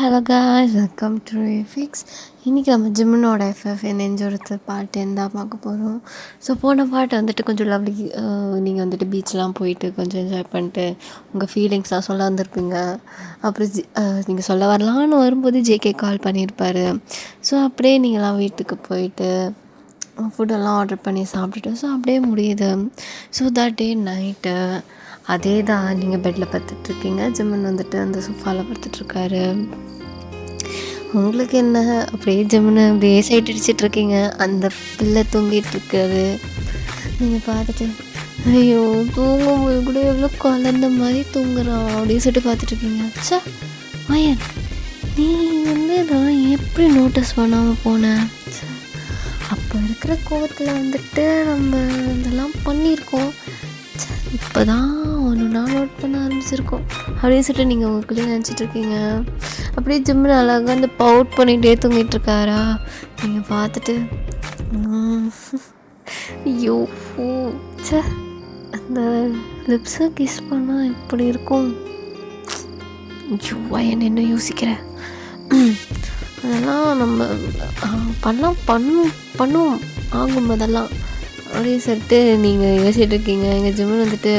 Hello guys, welcome to ரேஃபிக்ஸ். இன்றைக்கி நம்ம ஜிம்மனோட எஃப்எஃப் நெஞ்சொருத்து பாட்டு தான் பார்க்க போகிறோம். ஸோ போன பாட்டு வந்துட்டு கொஞ்சம் லவ்லி, நீங்கள் வந்துட்டு பீச்லாம் போயிட்டு கொஞ்சம் என்ஜாய் பண்ணிட்டு உங்கள் ஃபீலிங்ஸ்லாம் சொல்ல வந்திருப்பீங்க. அப்புறம் நீங்கள் சொல்ல வரலான்னு வரும்போது ஜேகே கால் பண்ணியிருப்பார். ஸோ அப்படியே நீங்களாம் வீட்டுக்கு போயிட்டு ஃபுட்டெல்லாம் ஆர்டர் பண்ணி சாப்பிட்டுட்டு ஸோ அப்படியே முடியுது. ஸோ தட் டே நைட்டு அதே தான், நீங்கள் பெட்டில் படுத்துட்ருக்கீங்க, ஜிம்மன் வந்துட்டு அந்த சோஃபாவில் படுத்துட்ருக்காரு. உங்களுக்கு என்ன, அப்படியே ஜிம்மனை அப்படியே சைட் அடிச்சிட்ருக்கீங்க, அந்த பிள்ளை தூங்கிட்டுருக்காரு. நீங்கள் பார்த்துட்டு ஐயோ தூங்கும்போது கூட எவ்வளோ குழந்த மாதிரி தூங்குறான் அப்படின்னு சொல்லிட்டு பார்த்துட்ருக்கீங்க. சே மயன், நீ வந்து நான் எப்படி நோட்டீஸ் பண்ணாமல் போனேன்? அப்போ இருக்கிற கோவத்தில் வந்துட்டு நம்ம இதெல்லாம் பண்ணியிருக்கோம், இப்போ தான் ஒன்று நான் நோட் பண்ண ஆரம்பிச்சிருக்கோம் அப்படின்னு சொல்லிட்டு நீங்கள் உங்களுக்குள்ளேயே நினச்சிட்ருக்கீங்க. அப்படியே ஜிம்மில் அழகாக அந்த பவுட் பண்ணிகிட்டே தூங்கிட்டுருக்காரா. நீங்கள் பார்த்துட்டு ஐயோ சே, அந்த லிப்ஸை கிஸ் பண்ணால் எப்படி இருக்கும்? ஐயோ என்ன யோசிக்கிறேன், அதெல்லாம் நம்ம பண்ணுவோம் ஆகும் அதெல்லாம் அப்படின்னு சொல்லிட்டு நீங்கள் யோசிச்சுட்டு இருக்கீங்க. எங்கள் ஜிம்மன் வந்துட்டு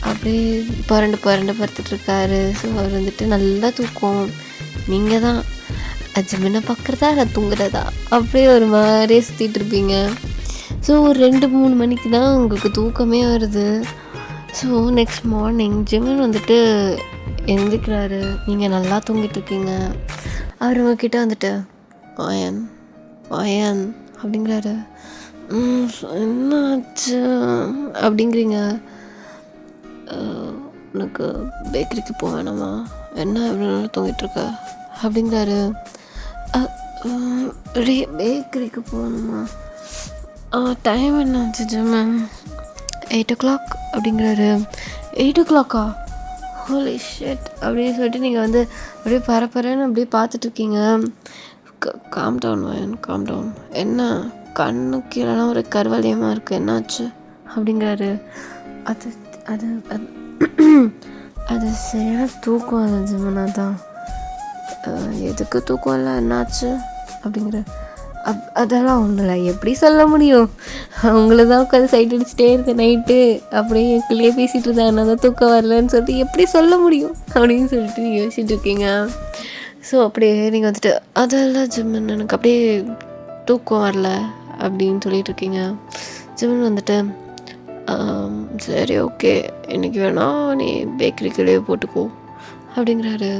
அப்படியே புரண்டு படுத்துட்ருக்காரு. ஸோ அவர் வந்துட்டு நல்லா தூக்கம். நீங்கள் தான் ஜிம்மனை பார்க்குறதா இல்லை தூங்குறதா அப்படியே ஒரு மாதிரியே சுற்றிட்டு இருப்பீங்க. ஸோ ஒரு 2-3 மணிக்கு தான் உங்களுக்கு தூக்கமே வருது. ஸோ நெக்ஸ்ட் மார்னிங் ஜிம்மன் வந்துட்டு எழுந்திக்கிறாரு. நீங்கள் நல்லா தூங்கிட்டுருக்கீங்க. அவர் உங்ககிட்ட வந்துட்டு வாயன் அப்படிங்கிறாரு. என்னாச்சு அப்படிங்கிறீங்க. உனக்கு பேக்கரிக்கு போக வேணாமா, என்ன எவ்வளோ நேரம் தூங்கிட்டுருக்க அப்படிங்கிறாரு. பேக்கரிக்கு போகணுமா, டைம் என்னாச்சு ஜிம்மன்? 8 o'clock அப்படிங்கிறாரு. 8 o'clock? ஹோலி ஷிட் அப்படின்னு சொல்லிட்டு நீங்கள் வந்து அப்படியே பரப்பரன்னு அப்படியே பார்த்துட்ருக்கீங்க. காம் டவுன் வயன், காம் டவுன். என்ன கண்ணு கீழே ஒரு கருவலியமாக இருக்குது, என்னாச்சு அப்படிங்கிறாரு. அது அது அது அது சரியான தூக்கம் அது ஜிம்மனா தான். எதுக்கு தூக்கம் இல்லை, என்னாச்சு அப்படிங்கிற. அதெல்லாம் ஒன்றும் இல்லை, எப்படி சொல்ல முடியும்? அவங்கள தான் உட்காந்து சைட் அடிச்சுட்டே இருக்கேன் நைட்டு, அப்படியே எங்களுக்குள்ளேயே பேசிகிட்டு இருந்தேன், என்ன தான் தூக்கம் வரலன்னு சொல்லிட்டு எப்படி சொல்ல முடியும் அப்படின்னு சொல்லிட்டு நீங்கள் யோசிச்சுட்டு இருக்கீங்க. ஸோ அப்படியே நீங்கள் வந்துட்டு அதெல்லாம் ஜிம்மன் எனக்கு அப்படியே தூக்கம் வரல அப்படின்னு சொல்லிட்டு இருக்கீங்க. ஜிம்மன் வந்துட்டு சரி ஓகே, இன்றைக்கி வேணா நீ பேக்கரிக்குள்ளேயே போட்டுக்கோ அப்படிங்கிறாரு.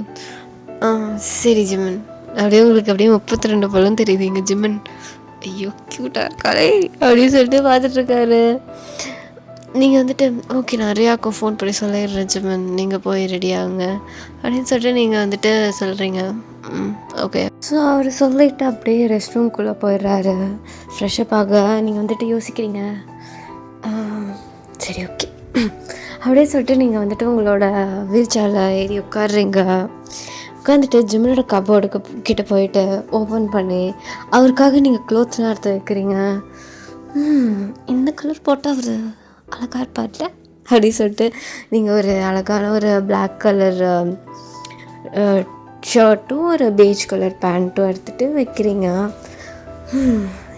சரி ஜிம்மன். அப்படியே உங்களுக்கு அப்படியே 32 பழம் தெரியுது எங்கள் ஜிம்மன். ஐயோ க்யூட்டாக இருக்காளே அப்படின்னு சொல்லிட்டு பார்த்துட்ருக்காரு. நீங்கள் வந்துட்டு ஓகே நான் ரியாவுக்கும் ஃபோன் பண்ணி சொல்லிடுறேன் ஜிம்மன், நீங்கள் போய் ரெடி ஆகுங்க அப்படின்னு சொல்லிட்டு நீங்கள் வந்துட்டு சொல்கிறீங்க. ஓகே. ஸோ அவர் சொல்லிவிட்டு அப்படியே ரெஸ்ட் ரூம்குள்ளே போயிடுறாரு ஃப்ரெஷ்அப் ஆக. நீங்கள் வந்துட்டு யோசிக்கிறீங்க, சரி ஓகே அப்படியே சொல்லிட்டு நீங்கள் வந்துட்டு உங்களோட வீல் சேரில் ஏறி உட்காடுறீங்க. உட்காந்துட்டு ஜிம்மனோட கபோர்டுக்கு கிட்டே போயிட்டு ஓப்பன் பண்ணி அவருக்காக நீங்கள் க்ளோத்ஸ்லாம் எடுத்து வைக்கிறீங்க. இந்த கலர் போட்டால் அவர் அழகாக இருப்பார்ல அப்படின்னு சொல்லிட்டு நீங்கள் ஒரு அழகான ஒரு பிளாக் கலர் ஷர்ட்டும் ஒரு பெய்ஜ் கலர் பேண்ட்டும் எடுத்துகிட்டு வைக்கிறீங்க.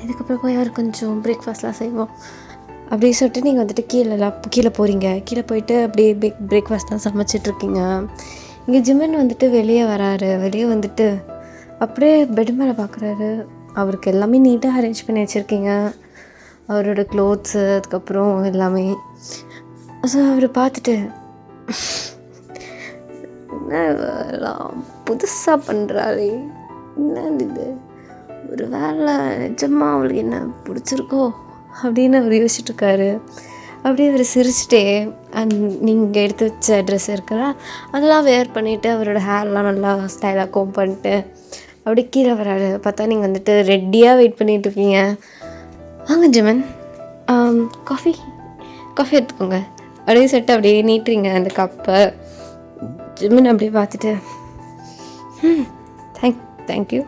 இதுக்கப்புறம் போய் அவர் கொஞ்சம் பிரேக்ஃபாஸ்ட்லாம் செய்வோம் அப்படின்னு சொல்லிட்டு நீங்கள் வந்துட்டு கீழே போகிறீங்க. கீழே போயிட்டு அப்படியே பிரேக்ஃபாஸ்ட்லாம் சமைச்சிட்ருக்கீங்க. இங்கே ஜிம்மன் வந்துட்டு வெளியே வராரு. வெளியே வந்துட்டு அப்படியே பெட் மேலே பார்க்குறாரு. அவருக்கு எல்லாமே நீட்டாக அரேஞ்ச் பண்ணி வச்சுருக்கீங்க, அவரோட க்ளோத்ஸு அதுக்கப்புறம் எல்லாமே. ஸோ அவர் பார்த்துட்டு என்னலாம் புதுசாக பண்ணுறாளே, என்ன இது, ஒரு வேலை நிஜமாக அவளுக்கு என்ன பிடிச்சிருக்கோ அப்படின்னு அவர் யோசிச்சுட்ருக்காரு. அப்படியே அவர் சிரிச்சிட்டே நீங்கள் எடுத்து வச்ச ட்ரெஸ் இருக்குல்ல அதெல்லாம் வேர் பண்ணிவிட்டு அவரோட ஹேர்லாம் நல்லா ஸ்டைலாக கோம் பண்ணிட்டு அப்படியே கீழே வராரு. பார்த்தா நீங்கள் வந்துட்டு ரெடியாக வெயிட் பண்ணிகிட்ருக்கீங்க. வாங்க ஜிம்மன், காஃபி எடுத்துக்கோங்க அப்படியே சொல்லிட்டு அப்படியே நீட்டுறீங்க அந்த கப்பை. ஜிம்மன் அப்படியே பார்த்துட்டு தேங்க்யூ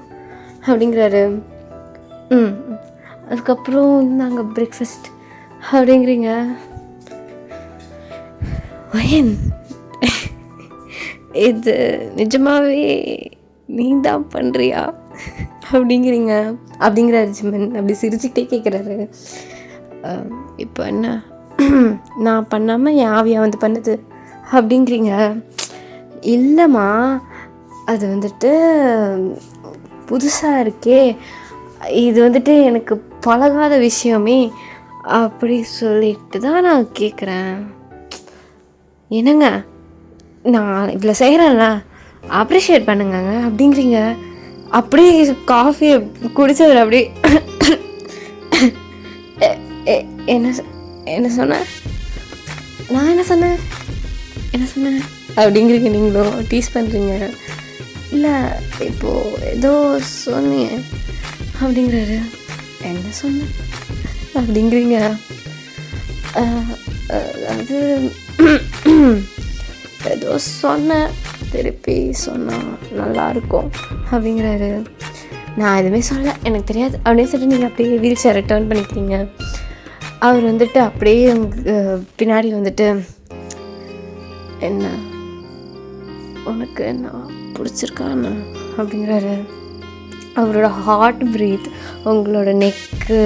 அப்படிங்கிறாரு. அதுக்கப்புறம் நாங்கள் பிரேக்ஃபாஸ்ட் அப்படிங்கிறீங்க. வயன் இது நிஜமாகவே நீ தான் பண்ணுறியா அப்படிங்கிறாரு ஜிமன். அப்படி சிரிச்சுக்கிட்டே கேட்குறாரு, இப்போ என்ன நான் பண்ணாமல் என் ஆவியா வந்து பண்ணுது அப்படிங்கிறீங்க? இல்லைம்மா, அது வந்துட்டு புதுசாக இருக்கே, இது வந்துட்டு எனக்கு பழகாத விஷயமே அப்படி சொல்லிட்டு தான் நான் கேட்குறேன். என்னங்க, நான் இவ்வளோ செய்கிறேன்ல, அப்ரிஷியேட் பண்ணுங்கங்க அப்படிங்கிறீங்க. அப்படியே காஃபியை குடித்தவர் அப்படியே என்ன என்ன சொன்னேன் நான் என்ன சொன்னேன் அப்படிங்கிறீங்க. நீங்களும் டீஸ் பண்ணுறீங்க. இல்லை, இப்போது ஏதோ சொன்னீங்க அப்படிங்கிறாரு. என்ன சொன்னேன் அப்படிங்கிறீங்க. அது ஏதோ சொன்னேன், திருப்பி சொன்னால் நல்லாயிருக்கும் அப்படிங்கிறாரு. நான் எதுவுமே சொல்ல, எனக்கு தெரியாது அப்படின்னு சொல்லிட்டு நீங்கள் அப்படியே வீல் சேரை டர்ன் பண்ணிக்கிறீங்க. அவர் வந்துட்டு அப்படியே பின்னாடி வந்துட்டு, என்ன உனக்கு என்ன பிடிச்சிருக்கான்னு அப்படிங்கிறாரு. அவரோட ஹார்ட் ப்ரீத் உங்களோட நெக்கு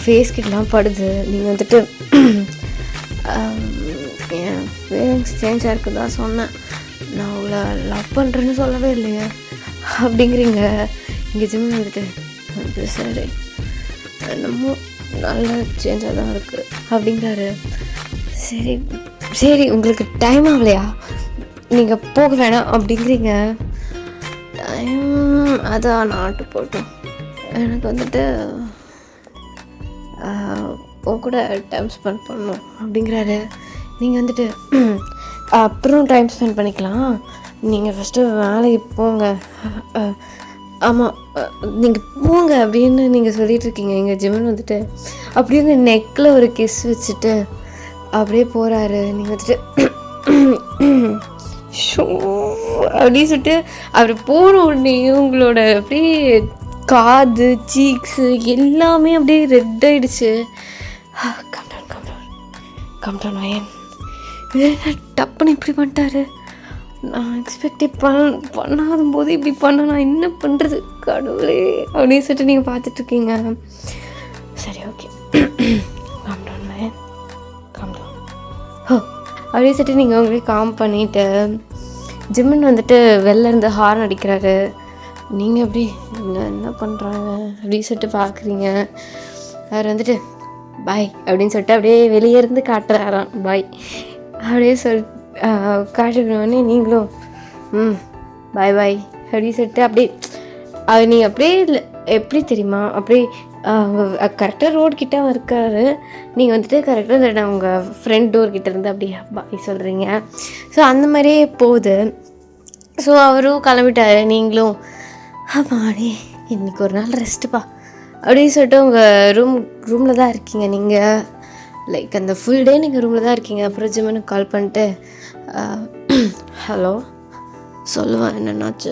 ஃபேஸ் கிட்டலாம் படுது. நீங்கள் வந்துட்டு என் ஃபீலிங்ஸ் சேஞ்சாக இருக்குது தான் சொன்னேன், நான் உங்களை லவ் பண்ணுறேன்னு சொல்லவே இல்லையே அப்படிங்கிறீங்க. இங்கே ஜிம் வந்துட்டு அது சரி, என்னமோ நல்லா சேஞ்சாக தான் இருக்குது அப்படிங்கிறாரு. சரி சரி, உங்களுக்கு டைம் ஆகலையா, நீங்கள் போக வேணாம் அப்படிங்கிறீங்க. டைம் அதான் நாட்டு போட்டோம், எனக்கு வந்துட்டு உன் கூட டைம் ஸ்பெண்ட் பண்ணணும் அப்படிங்கிறாரு. நீங்கள் வந்துட்டு அப்புறம் டைம் ஸ்பெண்ட் பண்ணிக்கலாம், நீங்கள் ஃபஸ்ட்டு வேலைக்கு போங்க. ஆமாம், நீங்கள் போங்க அப்படின்னு நீங்கள் சொல்லிகிட்ருக்கீங்க. எங்கள் ஜிம்மன் வந்துட்டு அப்படியே உங்கள் நெக்கில் ஒரு கிஸ் வச்சுட்டு அப்படியே போகிறாரு. நீங்கள் வந்துட்டு ஷோ அப்படின்னு சொல்லிட்டு அவர் போன உடனே உங்களோட அப்படியே காது, சீக்ஸு எல்லாமே அப்படியே ரெட் ஆகிடுச்சு. கம்டவுன் வயன் டப்புன்னு இப்படி பண்ணிட்டாரு. நான் எக்ஸ்பெக்டே பண்ணாத போது இப்படி பண்ண நான் என்ன பண்ணுறது கடவுளே அப்படின்னு சொல்லிட்டு நீங்கள் பார்த்துட்ருக்கீங்க. சரி, ஓகே, கம்டவுன் வயன் கம்டவுன் அப்படின்னு சொல்லிட்டு நீங்கள் அவங்களே காம் பண்ணிவிட்டு ஜிம்மன் வந்துட்டு வெளில இருந்து ஹார்ன் அடிக்கிறாரு. நீங்கள் எப்படி என்ன பண்ணுறாங்க அப்படின்னு சொல்லிட்டு பார்க்குறீங்க. அவர் வந்துட்டு பாய் அப்படின்னு சொல்லிட்டு அப்படியே வெளியே இருந்து காட்டுறாராம். பாய் அப்படியே காட்டுறோடனே நீங்களும் பாய் பாய் அப்படின்னு சொல்லிட்டு அப்படியே நீங்கள் அப்படியே இல்லை எப்படி தெரியுமா, அப்படியே கரெக்டாக ரோடு கிட்டே இருக்காரு. நீங்கள் வந்துட்டு கரெக்டாக உங்கள் ஃப்ரெண்ட் டோர் கிட்டே இருந்து அப்படியே பாய் சொல்கிறீங்க. ஸோ அந்த மாதிரியே போகுது. ஸோ அவரும் கிளம்பிட்டாரு. நீங்களும் ஆமாடி இன்றைக்கி ஒரு நாள் ரெஸ்ட்டுப்பா அப்படின்னு சொல்லிட்டு உங்கள் ரூமில் தான் இருக்கீங்க. நீங்கள் லைக் அந்த ஃபுல் டே நீங்கள் ரூமில் தான் இருக்கீங்க. அப்புறம் ஜிம்மனுக்கு கால் பண்ணிட்டு ஹலோ சொல்லுவேன் என்னென்னாச்சு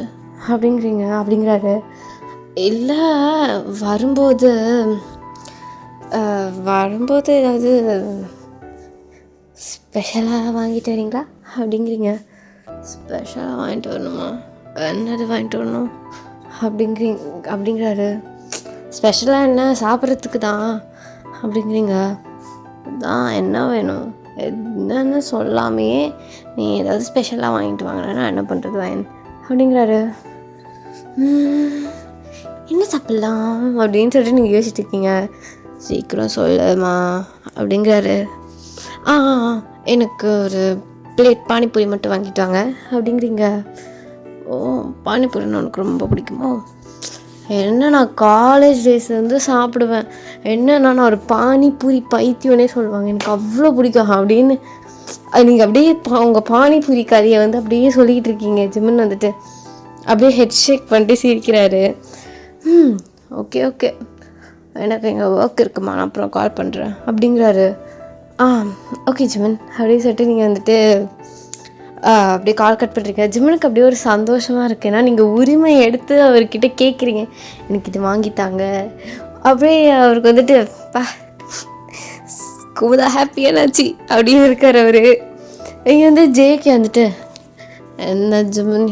அப்படிங்கிறாரு. இல்லை, வரும்போது ஏதாவது ஸ்பெஷலாக வாங்கிட்டு வரீங்களா அப்படிங்கிறீங்க. ஸ்பெஷலாக வாங்கிட்டு வரணுமா, என்னது வாங்கிட்டு வரணும் அப்படிங்கிறாரு. ஸ்பெஷலாக என்ன, சாப்பிட்றதுக்கு தான் அப்படிங்கிறீங்க. தான் என்ன வேணும் என்னன்னு சொல்லாமே நீ ஏதாவது ஸ்பெஷலாக வாங்கிட்டு வாங்கினா என்ன பண்ணுறது வாயன் அப்படிங்கிறாரு. என்ன சாப்பிட்லாம் அப்படின்னு சொல்லிட்டு நீங்கள் யோசிச்சுட்டு இருக்கீங்க. சீக்கிரம் சொல்லுமா அப்படிங்கிறாரு. எனக்கு ஒரு பிளேட் பானிபூரி மட்டும் வாங்கிட்டு வாங்க அப்படிங்கிறீங்க. ஓ, பானிபூரின்னு உனக்கு ரொம்ப பிடிக்குமோ? என்ன, நான் காலேஜ் டேஸ்லேருந்து சாப்பிடுவேன். என்னன்னா நான் ஒரு பானிபூரி பைத்தியம்னே சொல்லுவாங்க, எனக்கு அவ்வளோ பிடிக்கும் அப்படின்னு நீங்கள் அப்படியே உங்கள் பானிபூரி கதையை வந்து அப்படியே சொல்லிக்கிட்டு இருக்கீங்க. ஜிம்மன் வந்துட்டு அப்படியே ஹெட் ஷேக் பண்ணிட்டு சிரிக்கிறாரு. ஓகே ஓகே, எனக்கு எங்கள் ஒர்க் இருக்குமா, நான் அப்புறம் கால் பண்ணுறேன் அப்படிங்கிறாரு. ஓகே ஜிம்மன் அப்படின்னு சொல்லிட்டு நீங்கள் வந்துட்டு அப்படியே கால் கட் பண்ணுறீங்க. ஜிம்மனுக்கு அப்படியே ஒரு சந்தோஷமாக இருக்குது. ஏன்னா நீங்கள் உரிமை எடுத்து அவர்கிட்ட கேட்குறீங்க, எனக்கு இது வாங்கித்தாங்க. அப்படியே அவருக்கு வந்துட்டு கூதா ஹாப்பியானாச்சு அப்படின்னு இருக்கார் அவர். இங்கே வந்து ஜேகே வந்துட்டு என்ன ஜிம்மன்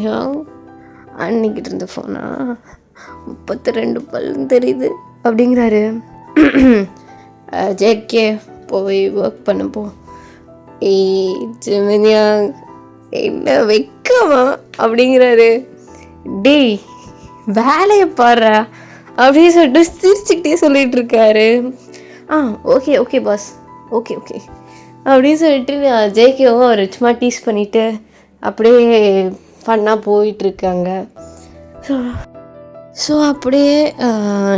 அன்னிக்கிட்டு இருந்த ஃபோனா 32 பல்லுன்னு தெரியுது அப்படிங்கிறாரு. ஜேகே போய் ஒர்க் பண்ணப்போ ஜெமினியா என்ன வைக்கமா அப்படிங்கிறாரு. டேய் வேலையை பாடுறா அப்படின்னு சொல்லிட்டு சிரிச்சுக்கிட்டே சொல்லிட்டு இருக்காரு. Okay okay boss, okay okay அப்படின்னு சொல்லிட்டு ஜேகேவும் அவர் சும்மா டீஸ் பண்ணிவிட்டு அப்படியே ஃபன்னாக போயிட்டுருக்காங்க. ஸோ அப்படியே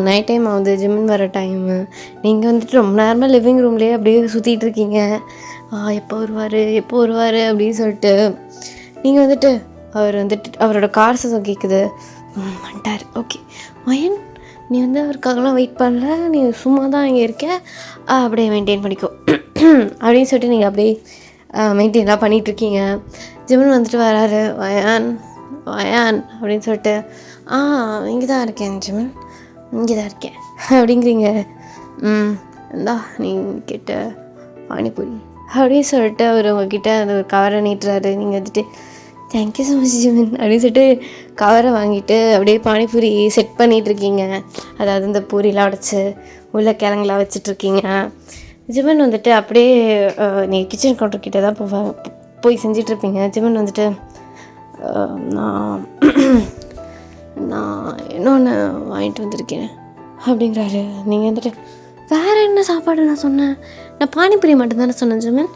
நைட் டைம் ஆகுது, ஜிம்மின் வர டைமு. நீங்கள் வந்துட்டு ரொம்ப நேரமாக லிவிங் ரூம்லேயே அப்படியே சுற்றிட்டு இருக்கீங்க. எப்போ வருவார் அப்படின்னு சொல்லிட்டு நீங்கள் வந்துட்டு அவரோட கார் சத்தம் கேட்குது. வந்துட்டார், ஓகே மயன் நீ வந்து அவருக்காகலாம் வெயிட் பண்ணல, நீ சும்மா தான் இங்கே இருக்க, அப்படியே மெயின்டைன் பண்ணிக்கோ அப்படின்னு சொல்லிட்டு நீங்கள் அப்படியே மெயின்டைன்லாம் பண்ணிகிட்ருக்கீங்க. ஜிம்மன் வந்துட்டு வராரு. வயான் அப்படின்னு சொல்லிட்டு இங்கே தான் இருக்கேன் ஜிம்மன், இங்கே தான் இருக்கேன் அப்படிங்கிறீங்க. இந்தா நீ கிட்ட பானிபூரி அப்படின்னு சொல்லிட்டு அவர் உங்ககிட்ட அந்த ஒரு கவரை நீட்டுறாரு. நீங்கள் வந்துட்டு தேங்க்யூ ஸோ மச் ஜிம்மன் அப்படின்னு சொல்லிட்டு கவரை வாங்கிட்டு அப்படியே பானிபூரி செட் பண்ணிகிட்ருக்கீங்க. அதாவது இந்த பூரிலாம் உடச்சி உள்ள கிழங்குலாம் வச்சிட்ருக்கீங்க. ஜிம்மன் வந்துட்டு அப்படியே நீங்கள் கிச்சன் கவுண்டர் கிட்டே தான் போய் செஞ்சிட்ருப்பீங்க. ஜிம்மன் வந்துட்டு நான் இன்னொன்று வாங்கிட்டு வந்திருக்கேன் அப்படிங்கிறாரு. நீங்கள் வந்துட்டு வேறு என்ன சாப்பாடு நான் சொன்னேன், நான் பானிபூரி மட்டும்தானே சொன்னேன் ஜிம்மன்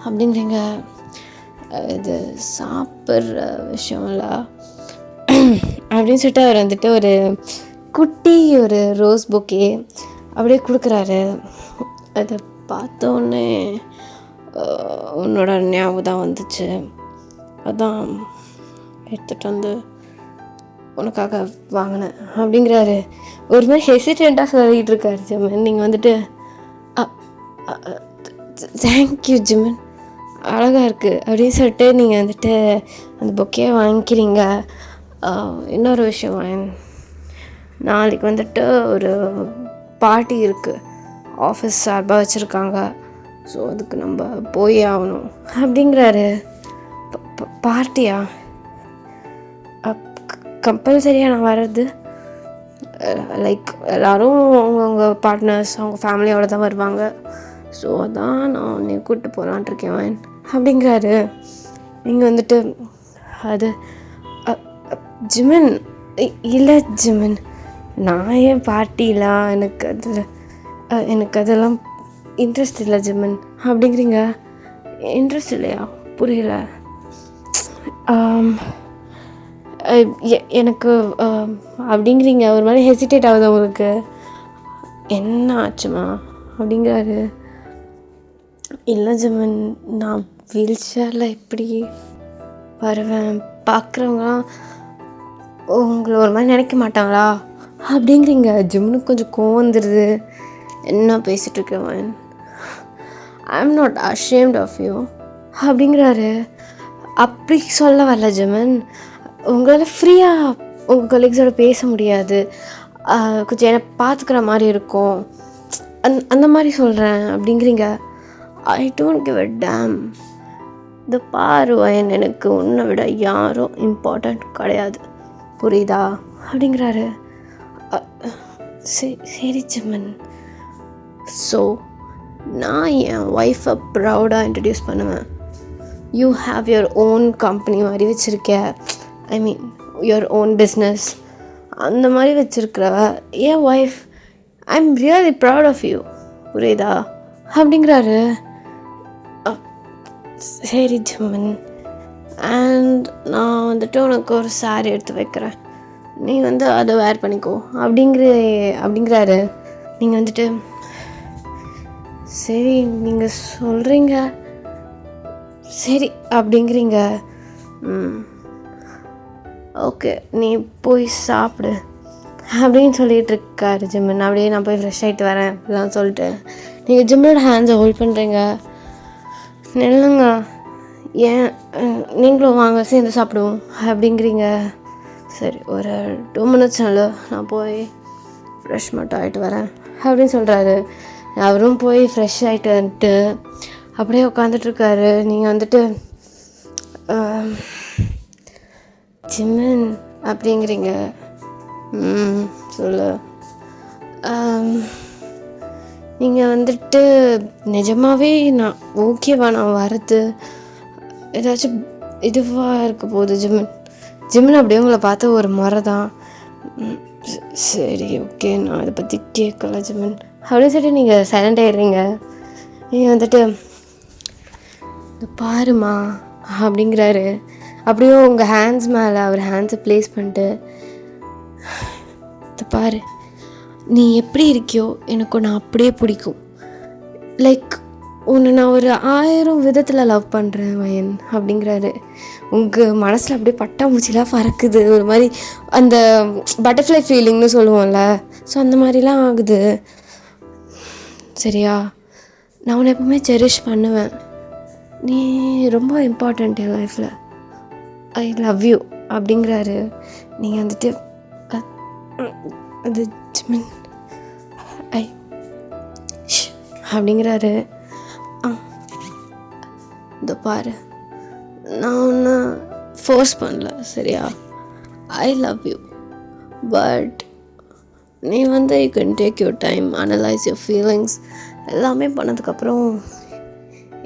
அப்படிங்கிறீங்க. இது சாப்பிட்ற விஷயம் இல்லை அப்படின்னு சொல்லிட்டு அவர் வந்துட்டு ஒரு குட்டி ஒரு ரோஸ் பொக்கே அப்படியே கொடுக்குறாரு. அதை பார்த்தோன்னே உன்னோட ஞாபகம் தான் வந்துச்சு, அதான் எடுத்துகிட்டு வந்து உனக்காக வாங்கினேன் அப்படிங்கிறாரு. ஒரு மாதிரி ஹெசிடெண்ட்டாக சொல்லிகிட்டு இருக்காரு ஜிம்மன். நீங்கள் வந்துட்டு தேங்க்யூ ஜிம்மன், அழகாக இருக்குது அப்படின்னு சொல்லிட்டு நீங்கள் வந்துட்டு அந்த பொக்கையை வாங்கிக்கிறீங்க. இன்னொரு விஷயம், நாளைக்கு வந்துட்டு ஒரு பார்ட்டி இருக்குது, ஆஃபீஸ் சார்பாக வச்சுருக்காங்க, ஸோ அதுக்கு நம்ம போய் ஆகணும் அப்படிங்கிறாரு. பார்ட்டியா? கம்பல்சரியாக நான் வர்றது, லைக் எல்லோரும் அவங்கவுங்க பார்ட்னர்ஸ் அவங்க ஃபேமிலியோடு தான் வருவாங்க, ஸோ அதான் நான் உன்னை கூப்பிட்டு போகலான் இருக்கேன் அப்படிங்கிறாரு. நீங்கள் வந்துட்டு அது ஜிம்மன் இல்லை ஜிம்மன், நான் ஏன் பார்ட்டிலாம் எனக்கு அதெல்லாம் இன்ட்ரெஸ்ட் இல்லை ஜிம்மன் அப்படிங்கிறீங்க. இன்ட்ரெஸ்ட் இல்லையா? புரியல. எனக்கு அப்படிங்கிறீங்க. ஒரு மாதிரி ஹெசிடேட் ஆகுது உங்களுக்கு. என்ன ஆச்சுமா அப்படிங்கிறாரு. இல்லை ஜிம்மன், நான் வீல் சேரில் எப்படி வருவேன், பார்க்குறவங்களாம் உங்களை ஒரு மாதிரி நினைக்க மாட்டாங்களா அப்படிங்கிறீங்க. ஜிம்மனுக்கு கொஞ்சம் கோவம் வந்துடுது. என்ன பேசிகிட்ருக்கேன், I am not ashamed of you அப்படிங்கிறாரு. அப்படி சொல்ல வரல ஜிம்மன், உங்களால் ஃப்ரீயாக உங்கள் கொலீக்ஸோட பேச முடியாது, கொஞ்சம் என்னை பார்த்துக்கிற மாதிரி இருக்கும், அந்த மாதிரி சொல்கிறேன் அப்படிங்கிறீங்க. I don't give a damn. இந்த பார்வையன் எனக்கு உன்னை விட யாரும் இம்பார்ட்டண்ட் கிடையாது, புரியுதா அப்படிங்கிறாரு. சரி ஜிம்மன், ஸோ நான் என் ஒய்ஃபை ப்ரௌடாக இன்ட்ரடியூஸ் பண்ணுவேன். You have your own company மாதிரி வச்சுருக்கேன், I mean your own business, அந்த மாதிரி வச்சுருக்கிறவ என் wife, I am really proud of you, புரியுதா அப்படிங்கிறாரு. சரி ஜிம்மன், அண்ட் நான் வந்துட்டு உனக்கு ஒரு சாரி எடுத்து வைக்கிறேன், நீ வந்து அதை வேர் பண்ணிக்கோ அப்படிங்கிறாரு. நீங்கள் வந்துட்டு சரி நீங்கள் சொல்கிறீங்க சரி அப்படிங்கிறீங்க. ஓகே நீ போய் சாப்பிடு அப்படின்னு சொல்லிகிட்டு இருக்காரு ஜிம்மன். அப்படியே நான் போய் ஃப்ரெஷ் ஆகிட்டு வரேன் அப்படிலாம் சொல்லிட்டு நீங்கள் ஜிம்மனோட ஹேண்ட்ஸை ஹோல்ட் பண்ணுறீங்க. நில்லுங்க, ஏன் நீங்களும் வாங்க சேர்ந்து சாப்பிடுவோம் அப்படிங்கிறீங்க. சரி ஒரு 2 minutes நான் போய் ஃப்ரெஷ் மட்டும் ஆகிட்டு வரேன் அப்படின்னு சொல்கிறாரு. அவரும் போய் ஃப்ரெஷ் ஆகிட்டு வந்துட்டு அப்படியே உட்காந்துட்ருக்காரு. நீங்கள் வந்துட்டு ஜிம்மன் அப்படிங்கிறீங்க. சொல்லு. நீங்கள் வந்துட்டு நிஜமாகவே நான் ஓகேவா நான் வரது ஏதாச்சும் இதுவாக இருக்க போகுது ஜிம்மன் அப்படியே உங்களை பார்த்த ஒரு முறை தான். சரி ஓகே, நான் அதை பற்றி கேட்கல ஜிம்மன் அப்படின்னு சொல்லிட்டு நீங்கள் சைலண்ட் ஆகிடுறீங்க. நீங்கள் வந்துட்டு இந்த பாருமா அப்படிங்கிறாரு. அப்படியே உங்கள் ஹேண்ட்ஸ் மேலே அவர் ஹேண்ட்ஸை ப்ளேஸ் பண்ணிட்டு, இந்த பாரு நீ எப்படி இருக்கியோ எனக்கு நான் அப்படியே பிடிக்கும். லைக் உன்னை நான் ஒரு 1000 விதத்தில் லவ் பண்ணுறேன் வயன் அப்படிங்கிறாரு. உங்கள் மனசில் அப்படியே பட்டாம்பூச்சிலாம் பறக்குது, ஒரு மாதிரி அந்த பட்டர்ஃப்ளை ஃபீலிங்னு சொல்லுவோம்ல, ஸோ அந்த மாதிரிலாம் ஆகுது. சரியா, நான் உன்னை எப்பவுமே செரிஷ் பண்ணுவேன். நீ ரொம்ப இம்பார்ட்டண்ட் என் லைஃப்பில். ஐ லவ் யூ அப்படிங்கிறாரு. நீங்கள் வந்துட்டு அது ஜிம்மன் ஐ அப்படிங்கிறாரு. இந்த பாரு நான் ஒன்று ஃபோர்ஸ் பண்ணல சரியா, ஐ லவ் யூ. பட் நீ வந்து you can take your time, analyse your feelings எல்லாமே பண்ணதுக்கப்புறம்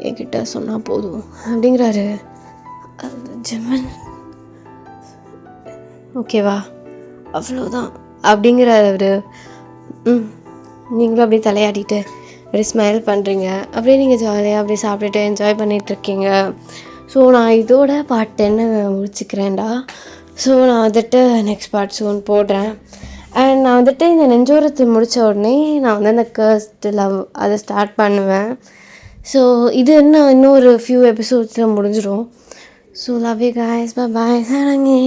என்கிட்ட சொன்னால் போதும் அப்படிங்கிறாரு. ஜிம்மன் ஓகேவா அவ்வளோதான் அப்படிங்கிறாரு அவர். நீங்களும் அப்படியே தலையாடிட்டு அப்படியே ஸ்மைல் பண்ணுறீங்க. அப்படியே நீங்கள் ஜாலியாக அப்படியே சாப்பிட்டுட்டு என்ஜாய் பண்ணிகிட்ருக்கீங்க. ஸோ நான் இதோட பார்ட் 10 முடிச்சுக்கிறேன்டா. ஸோ நான் வந்துட்டு நெக்ஸ்ட் பார்ட் சூன் போடுறேன். அண்ட் நான் வந்துட்டு இந்த நெஞ்சோரத்தை முடித்த உடனே நான் வந்து அந்த கர்ஸ்ட் லவ் அதை ஸ்டார்ட் பண்ணுவேன். ஸோ இது இன்னும் ஒரு ஃபியூ எபிசோட்ஸில் முடிஞ்சிடும். So love you guys, bye bye, Sarangi.